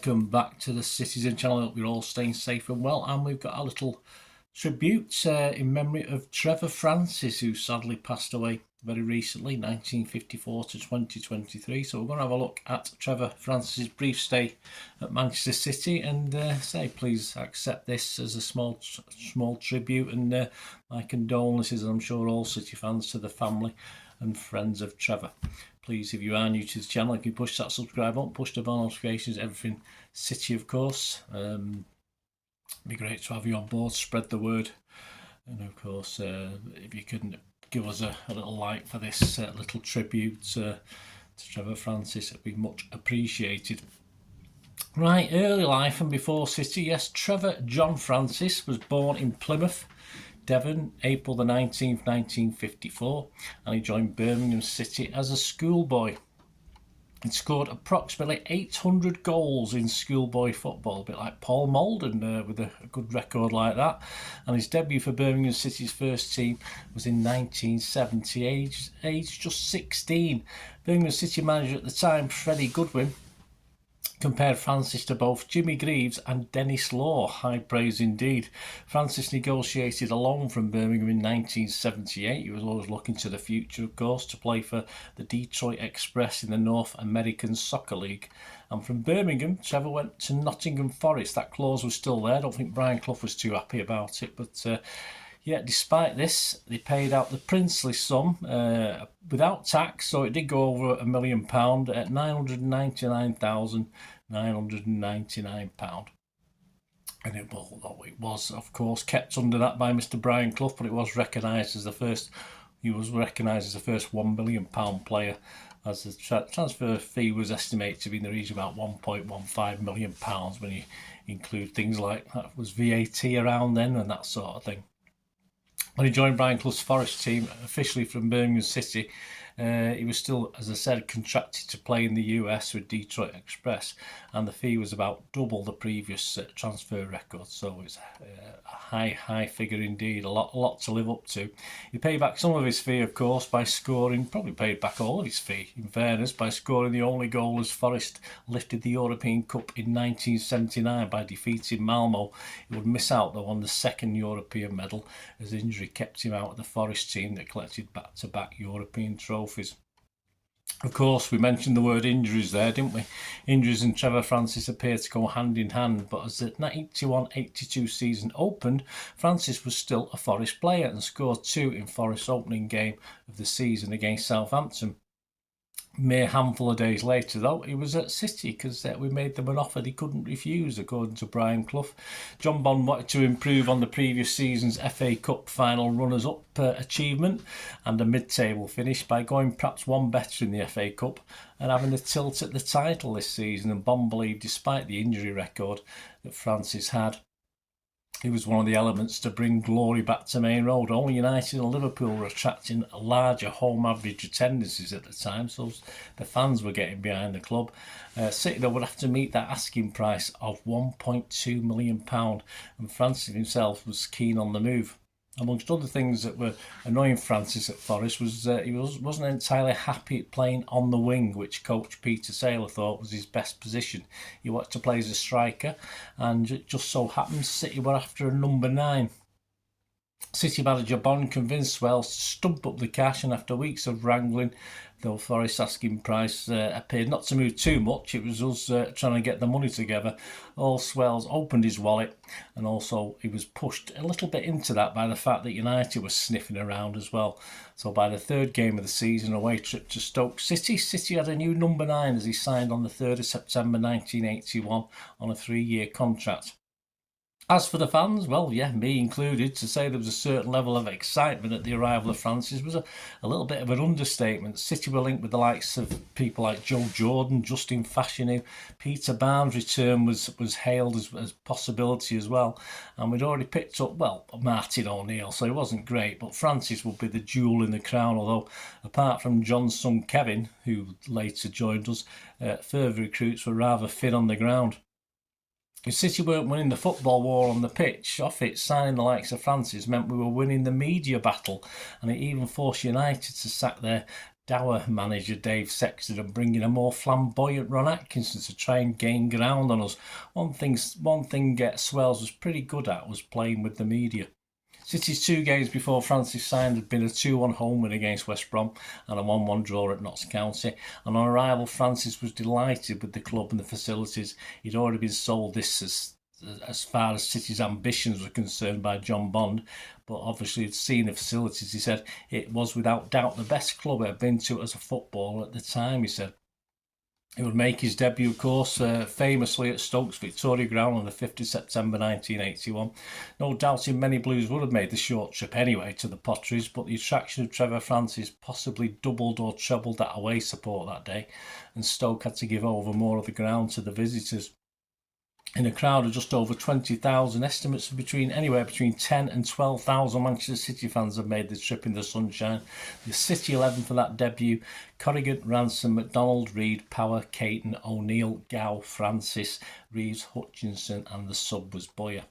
welcome back to the Citizen channel. I hope you're all staying safe and well, and we've got a little tribute in memory of Trevor Francis, who sadly passed away very recently, 1954 to 2023. So we're going to have a look at Trevor Francis's brief stay at Manchester City and say please accept this as a small tribute and my condolences, I'm sure all City fans, to the family and friends of Trevor. Please, if you are new to the channel, if you push that subscribe button, push the bell notifications, everything City, of course. It'd be great to have you on board, spread the word. And of course, if you can give us a little like for this little tribute to Trevor Francis, it'd be much appreciated. Right, early life and before City, yes, Trevor John Francis was born in Plymouth, Devon, April the 19th, 1954, and he joined Birmingham City as a schoolboy. He scored approximately 800 goals in schoolboy football, a bit like Paul Molden with a good record like that. And his debut for Birmingham City's first team was in 1970, age just 16. Birmingham City manager at the time, Freddie Goodwin, compared Francis to both Jimmy Greaves and Dennis Law. High praise indeed. Francis negotiated a loan from Birmingham in 1978. He was always looking to the future, of course, to play for the Detroit Express in the North American Soccer League. And from Birmingham, Trevor went to Nottingham Forest. That clause was still there. I don't think Brian Clough was too happy about it, but yeah, despite this, they paid out the princely sum without tax, so it did go over £1 million at £999,999. And it was, of course, kept under that by Mr. Brian Clough, but it was recognised as the first. He was recognised as the first £1 million player, as the transfer fee was estimated to be in the region of about £1.15 million when you include things like that was VAT around then and that sort of thing. When he joined Brian Clough's Forest team, officially from Birmingham City, he was still, as I said, contracted to play in the US with Detroit Express, and the fee was about double the previous transfer record, so it's a high figure indeed, a lot to live up to. He paid back some of his fee, of course, by scoring, probably paid back all of his fee, in fairness, by scoring the only goal as Forest lifted the European Cup in 1979 by defeating Malmo. He would miss out, though, on the second European medal, as injury kept him out of the Forest team that collected back-to-back European trophies. Of course, we mentioned the word injuries there, didn't we? Injuries and Trevor Francis appear to go hand in hand, but as the 81-82 season opened, Francis was still a Forest player and scored 2 in Forest's opening game of the season against Southampton. Mere handful of days later, though, he was at City because we made them an offer they couldn't refuse, according to Brian Clough. John Bond wanted to improve on the previous season's FA Cup final runners-up achievement and a mid-table finish by going perhaps one better in the FA Cup and having a tilt at the title this season. And Bond believed, despite the injury record that Francis had, he was one of the elements to bring glory back to Main Road. Only United and Liverpool were attracting larger home average attendances at the time, so the fans were getting behind the club. City, though, would have to meet that asking price of £1.2 million, and Francis himself was keen on the move. Amongst other things that were annoying Francis at Forest was he wasn't entirely happy at playing on the wing, which coach Peter Saylor thought was his best position. He wanted to play as a striker, and it just so happened City were after a number 9. City manager Bond convinced Wells to stump up the cash, and after weeks of wrangling, though Forest's asking price appeared not to move too much, it was us trying to get the money together. All Wells opened his wallet, and also he was pushed a little bit into that by the fact that United was sniffing around as well. So by the third game of the season, away trip to Stoke City, City had a new number 9 as he signed on the 3rd of September 1981 on a 3-year contract. As for the fans, well, yeah, me included, to say there was a certain level of excitement at the arrival of Francis was a little bit of an understatement. City were linked with the likes of people like Joe Jordan, Justin Fashanu. Peter Barnes' return was hailed as possibility as well. And we'd already picked up, well, Martin O'Neill, so it wasn't great, but Francis would be the jewel in the crown, although apart from John's son Kevin, who later joined us, further recruits were rather thin on the ground. If City weren't winning the football war on the pitch, off it, signing the likes of Francis meant we were winning the media battle, and it even forced United to sack their dour manager Dave Sexton and bringing a more flamboyant Ron Atkinson to try and gain ground on us. One thing Swells was pretty good at was playing with the media. City's 2 games before Francis signed had been a 2-1 home win against West Brom and a 1-1 draw at Notts County. And on arrival, Francis was delighted with the club and the facilities. He'd already been sold this as far as City's ambitions were concerned by John Bond, but obviously he'd seen the facilities. He said it was without doubt the best club I'd been to as a footballer at the time, he said. He would make his debut, of course, famously at Stokes Victoria Ground on the 5th of September 1981. No doubting many Blues would have made the short trip anyway to the Potteries, but the attraction of Trevor Francis possibly doubled or trebled that away support that day, and Stoke had to give over more of the ground to the visitors. In a crowd of just over 20,000, estimates of anywhere between 10 and 12,000 Manchester City fans have made the trip in the sunshine. The City 11 for that debut: Corrigan, Ransom, McDonald, Reid, Power, Creighton, O'Neill, Gow, Francis, Reeves, Hutchinson, and the sub was Boyer.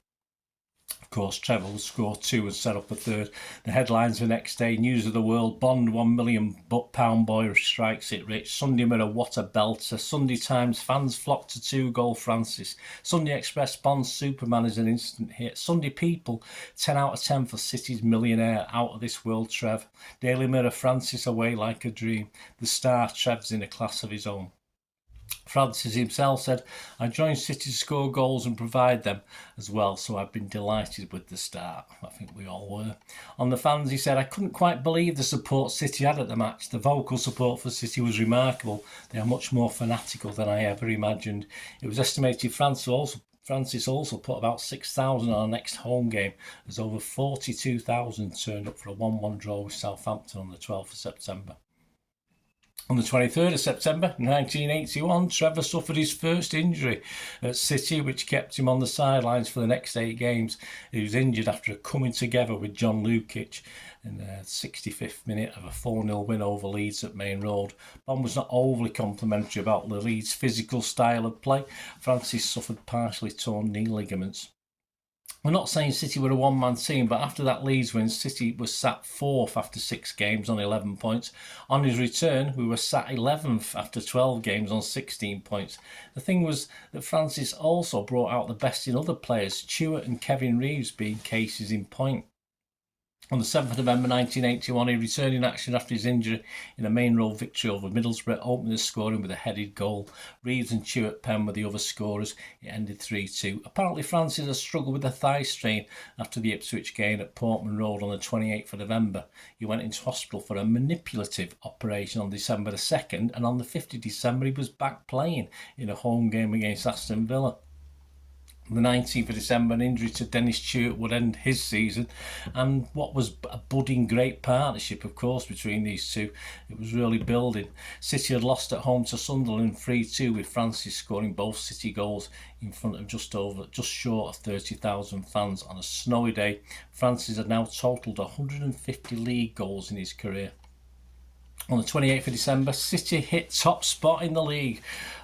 Of course, Trevor will score 2 and set up a third. The headlines the next day: News of the World, Bond £1 million boy strikes it rich. Sunday Mirror, what a belter. Sunday Times, fans flock to 2-goal Francis. Sunday Express, Bond's Superman is an instant hit. Sunday People, 10 out of 10 for City's millionaire, out of this world Trev. Daily Mirror, Francis away like a dream. The Star, Trev's in a class of his own. Francis himself said, I joined City to score goals and provide them as well, so I've been delighted with the start. I think we all were. On the fans, he said, I couldn't quite believe the support City had at the match. The vocal support for City was remarkable. They are much more fanatical than I ever imagined. It was estimated Francis also put about 6,000 on our next home game, as over 42,000 turned up for a 1-1 draw with Southampton on the 12th of September. On the 23rd of September 1981, Trevor suffered his first injury at City, which kept him on the sidelines for the next 8 games. He was injured after a coming together with John Lukic in the 65th minute of a 4-0 win over Leeds at Main Road. Bond was not overly complimentary about the Leeds' physical style of play. Francis suffered partially torn knee ligaments. We're not saying City were a one-man team, but after that Leeds win, City was sat 4th after 6 games on 11 points. On his return, we were sat 11th after 12 games on 16 points. The thing was that Francis also brought out the best in other players, Stewart and Kevin Reeves being cases in point. On the 7th of November 1981, he returned in action after his injury in a Main Road victory over Middlesbrough, opening the scoring with a headed goal. Reeves and Stewart Penn were the other scorers. It ended 3-2. Apparently, Francis has struggled with a thigh strain after the Ipswich game at Portman Road on the 28th of November. He went into hospital for a manipulative operation on December the 2nd, and on the 5th of December, he was back playing in a home game against Aston Villa. On the 19th of December, an injury to Dennis Stewart would end his season, and what was a budding great partnership, of course, between these two. It was really building. City had lost at home to Sunderland 3-2, with Francis scoring both City goals in front of just short of 30,000 fans on a snowy day. Francis had now totalled 150 league goals in his career. On the 28th of December, City hit top spot in the league.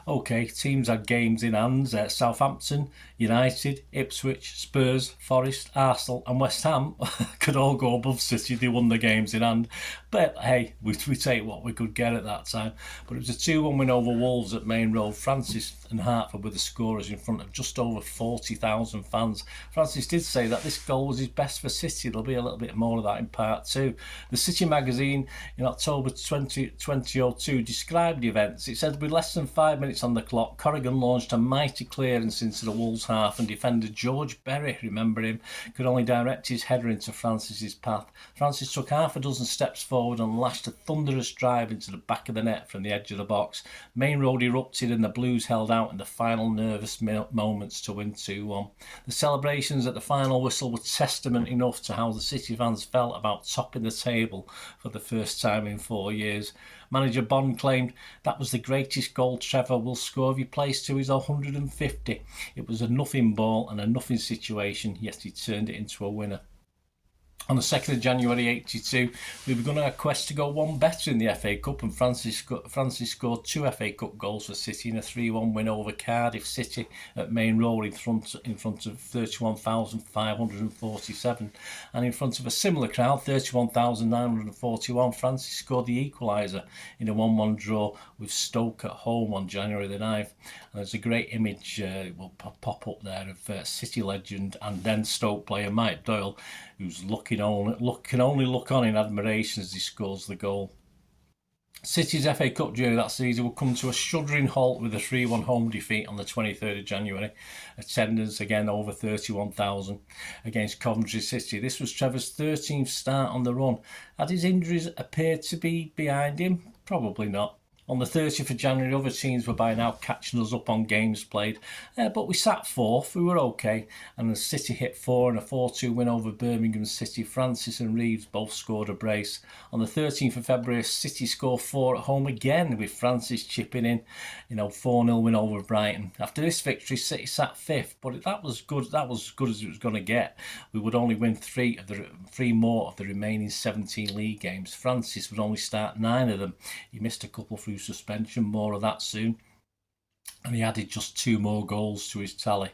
Okay, teams had games in hand. Southampton, United, Ipswich, Spurs, Forest, Arsenal and West Ham could all go above City. They won the games in hand. But hey, we take what we could get at that time. But it was a 2-1 win over Wolves at Main Road. Francis and Hartford were the scorers in front of just over 40,000 fans. Francis did say that this goal was his best for City. There'll be a little bit more of that in part 2. The City magazine in October 2002 described the events. It said with less than 5 minutes on the clock, Corrigan launched a mighty clearance into the Wolves half, and defender George Berry, remember him, could only direct his header into Francis's path. Francis took half a dozen steps forward and lashed a thunderous drive into the back of the net from the edge of the box. Main Road erupted and the Blues held out in the final nervous moments to win 2-1. The celebrations at the final whistle were testament enough to how the City fans felt about topping the table for the first time in 4 years. Manager Bond claimed that was the greatest goal Trevor will score if he plays to his 150. It was a nothing ball and a nothing situation, yet he turned it into a winner. On the 2nd of January 82, we were going to quest to go one better in the FA Cup, and Francis scored 2 FA Cup goals for City in a 3-1 win over Cardiff City at Main Road in front of 31,547, and in front of a similar crowd, 31,941. Francis scored the equaliser in a 1-1 draw with Stoke at home on January the 9th. And there's a great image will pop up there of City legend and then Stoke player Mike Doyle, who's can only look on in admiration as he scores the goal. City's FA Cup journey that season will come to a shuddering halt with a 3-1 home defeat on the 23rd of January. Attendance again over 31,000 against Coventry City. This was Trevor's 13th start on the run. Had his injuries appeared to be behind him? Probably not. On the 30th of January, other teams were by now catching us up on games played, but we sat fourth, we were okay, and the City hit 4 in a 4-2 win over Birmingham City. Francis and Reeves both scored a brace. On the 13th of February, City scored 4 at home again, with Francis chipping in, 4-0 win over Brighton. After this victory, City sat 5th, but that was good as it was going to get. We would only win 3 more of the remaining 17 league games. Francis would only start 9 of them. He missed a couple through suspension, more of that soon, and he added just 2 more goals to his tally.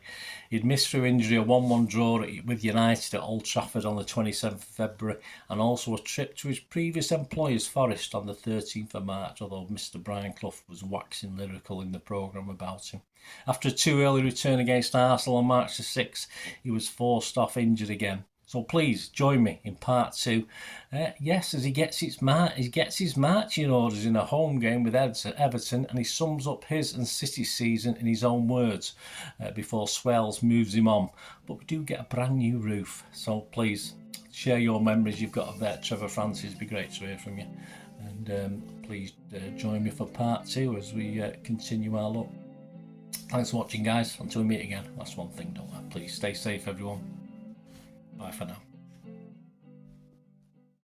He'd missed through injury a 1-1 draw with United at Old Trafford on the 27th of February, and also a trip to his previous employers Forest on the 13th of March, although Mr. Brian Clough was waxing lyrical in the programme about him. After a too early return against Arsenal on March the 6th, he was forced off injured again. So please join me in part 2. Yes, as he gets his marching orders in a home game with Everton, and he sums up his and City's season in his own words before Swells moves him on. But we do get a brand new roof. So please share your memories you've got of that. Trevor Francis, it'd be great to hear from you. And please join me for part 2 as we continue our look. Thanks for watching, guys. Until we meet again, that's one thing, don't I? Please stay safe, everyone. Bye for now.